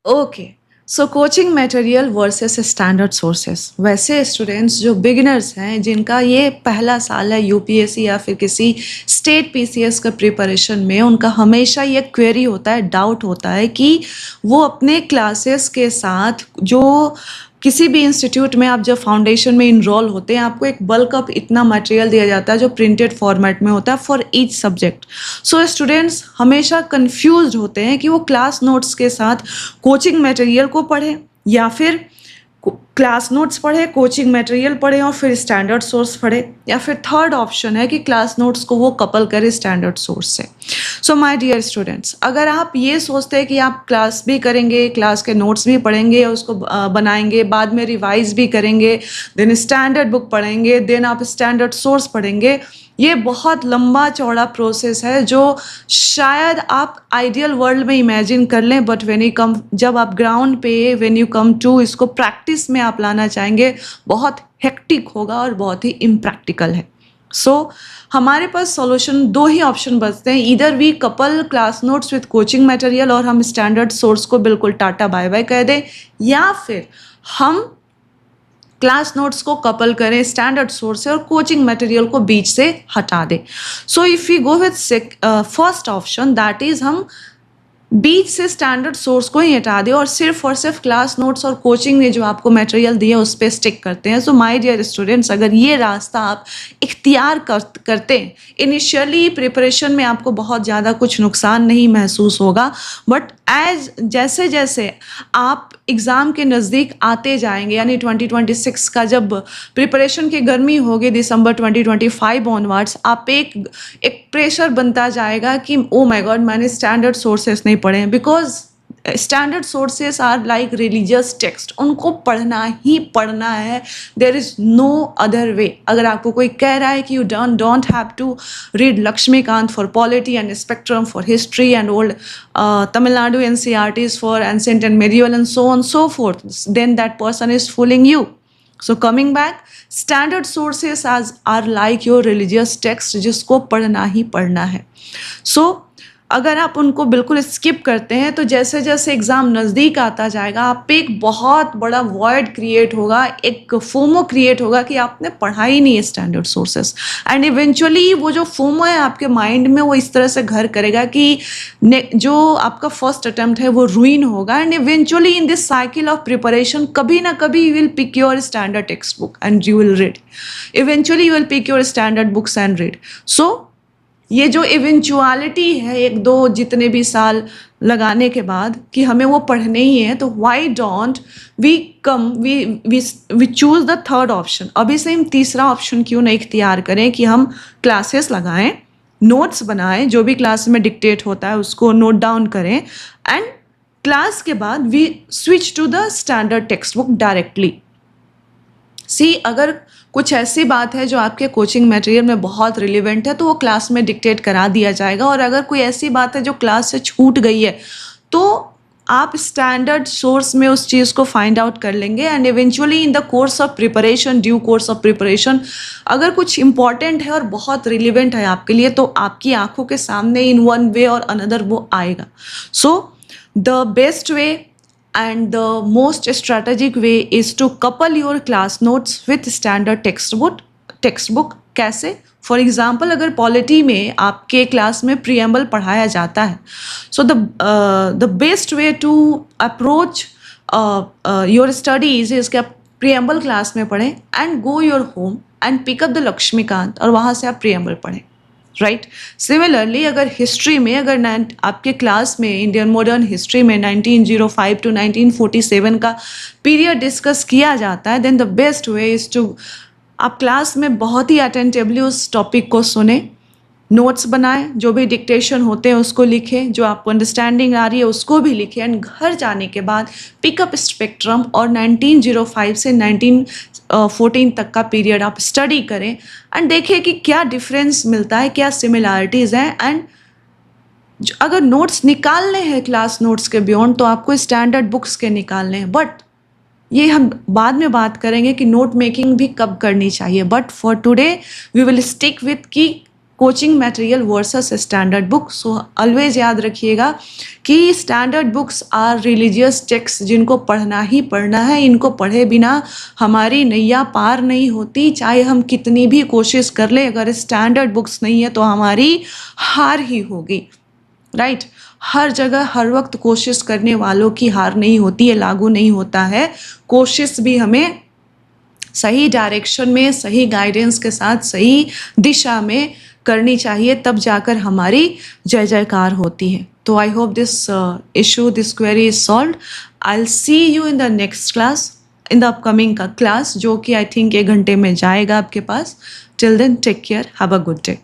Okay, so coaching material versus standard sources. वैसे students जो beginners हैं, जिनका ये पहला साल है यूपीएससी या फिर किसी स्टेट पीसीएस का प्रिपरेशन में, उनका हमेशा ये क्वेरी होता है, डाउट होता है कि वो अपने क्लासेस के साथ जो किसी भी इंस्टीट्यूट में आप जब फाउंडेशन में इनरोल होते हैं, आपको एक बल्क अप इतना मटेरियल दिया जाता है जो प्रिंटेड फॉर्मेट में होता है for each subject. So students हमेशा कंफ्यूज्ड होते हैं कि वो क्लास नोट्स के साथ कोचिंग मटेरियल को पढ़ें या फिर क्लास नोट्स पढ़े, कोचिंग मटेरियल पढ़े और फिर स्टैंडर्ड सोर्स पढ़े, या फिर थर्ड ऑप्शन है कि क्लास नोट्स को वो कपल करे स्टैंडर्ड सोर्स से। सो माय डियर स्टूडेंट्स, अगर आप ये सोचते हैं कि आप क्लास भी करेंगे, क्लास के नोट्स भी पढ़ेंगे, उसको बनाएंगे, बाद में रिवाइज भी करेंगे, देन स्टैंडर्ड बुक पढ़ेंगे, देन आप स्टैंडर्ड सोर्स पढ़ेंगे, ये बहुत लंबा चौड़ा प्रोसेस है जो शायद आप आइडियल वर्ल्ड में इमेजिन कर लें, बट व्हेन यू कम, जब आप ग्राउंड पे व्हेन यू कम टू इसको प्रैक्टिस में आप लाना चाहेंगे, बहुत हेक्टिक होगा और बहुत ही इम्प्रैक्टिकल है। सो हमारे पास सॉल्यूशन दो ही ऑप्शन बचते हैं, इधर we couple class notes with coaching material और हम स्टैंडर्ड सोर्स को बिल्कुल टाटा बाय बाय कह दें, या फिर हम क्लास नोट्स को कपल करें स्टैंडर्ड सोर्स से और कोचिंग मटेरियल को बीच से हटा दें। So if you go with first option, that is हम बीच से स्टैंडर्ड सोर्स को ही हटा दें और सिर्फ क्लास नोट्स और कोचिंग ने जो आपको मटेरियल दिया उस पर स्टिक करते हैं। सो माय डियर स्टूडेंट्स, अगर ये रास्ता आप इख्तियार करते हैं, इनिशियली प्रिपरेशन में आपको बहुत ज़्यादा कुछ नुकसान नहीं महसूस होगा, बट जैसे जैसे आप एग्ज़ाम के नज़दीक आते जाएंगे, यानी 2026 का जब प्रिपरेशन की गर्मी होगी दिसंबर 2025 ऑनवर्ड्स, आप एक प्रेशर बनता जाएगा कि ओ माय गॉड, मैंने स्टैंडर्ड सोर्सेस नहीं पढ़े हैं, because standard sources are like religious text, उनको पढ़ना ही पढ़ना है, there is no other way. अगर आपको कोई कह रहा है कि you don't have to read Laxmikanth for polity and spectrum for history and old Tamil Nadu NCERTs for ancient and medieval and so on so forth, then that person is fooling you. So coming back, standard sources are like your religious text, जिसको पढ़ना ही पढ़ना है। So अगर आप उनको बिल्कुल skip करते हैं तो जैसे जैसे एग्ज़ाम नज़दीक आता जाएगा, आप पे एक बहुत बड़ा वॉइड क्रिएट होगा, एक फोमो क्रिएट होगा कि आपने पढ़ा ही नहीं है स्टैंडर्ड सोर्सेस, एंड इवेंचुअली वो जो फोमो है आपके माइंड में वो इस तरह से घर करेगा कि जो आपका फर्स्ट अटेम्प्ट है वो रुइन होगा, and eventually in this cycle of preparation कभी ना कभी you will pick your standard textbook and you will read, eventually you will pick your standard books and read. So ये जो eventuality है, एक दो जितने भी साल लगाने के बाद कि हमें वो पढ़ने ही है, तो why don't we choose the third option. अभी से हम तीसरा ऑप्शन क्यों नहीं इख्तियार करें कि हम क्लासेस लगाएं, नोट्स बनाएं, जो भी क्लास में डिक्टेट होता है उसको नोट डाउन करें, एंड क्लास के बाद we switch to the standard textbook directly. See, अगर कुछ ऐसी बात है जो आपके कोचिंग मटेरियल में बहुत रिलेवेंट है तो वो क्लास में डिक्टेट करा दिया जाएगा, और अगर कोई ऐसी बात है जो क्लास से छूट गई है तो आप स्टैंडर्ड सोर्स में उस चीज़ को फाइंड आउट कर लेंगे, and eventually in the course of preparation, due course of preparation, अगर कुछ इंपॉर्टेंट है और बहुत रिलेवेंट है आपके लिए तो आपकी आंखों के सामने इन वन वे और अनदर वो आएगा। सो the best way and the most strategic way is to couple your class notes with standard textbook। कैसे? फॉर एग्जाम्पल, अगर पॉलिटी में आपके क्लास में प्रीएम्बल पढ़ाया जाता है, so the best way to approach your studies is कि आप प्रीएम्बल क्लास में पढ़ें and go your home and pick up the Laxmikanth और वहाँ से आप प्रीएम्बल पढ़ें, राइट। सिमिलरली अगर हिस्ट्री में, अगर आपके क्लास में इंडियन मॉडर्न हिस्ट्री में 1905 टू 1947 का पीरियड डिस्कस किया जाता है, then the best way is to आप क्लास में बहुत ही अटेंटिवली उस टॉपिक को सुने, नोट्स बनाएं, जो भी डिक्टेशन होते हैं उसको लिखें, जो आपको अंडरस्टैंडिंग आ रही है उसको भी लिखें, एंड घर जाने के बाद पिकअप स्पेक्ट्रम और 1905 से 1914 तक का पीरियड आप स्टडी करें एंड देखिए कि क्या डिफरेंस मिलता है, क्या सिमिलैरिटीज़ हैं, एंड अगर नोट्स निकालने हैं क्लास नोट्स के बियॉन्ड तो आपको स्टैंडर्ड बुक्स के निकालने हैं, बट ये हम बाद में बात करेंगे कि नोट मेकिंग भी कब करनी चाहिए, but for today we will stick with कि coaching material versus standard book. So always याद रखिएगा कि standard books are religious text जिनको पढ़ना ही पढ़ना है, इनको पढ़े बिना हमारी नैया पार नहीं होती, चाहे हम कितनी भी कोशिश कर ले, अगर स्टैंडर्ड बुक्स नहीं है तो हमारी हार ही होगी, राइट। हर जगह हर वक्त कोशिश करने वालों की हार नहीं होती है, लागू नहीं होता है। कोशिश भी हमें सही डायरेक्शन में, सही गाइडेंस के साथ, सही दिशा में करनी चाहिए, तब जाकर हमारी जय जयकार होती है। तो I hope this issue, this query is solved. I will see you in the next class, in the upcoming का क्लास, जो कि आई थिंक 1 घंटे में जाएगा आपके पास। Till then take care, have a good day.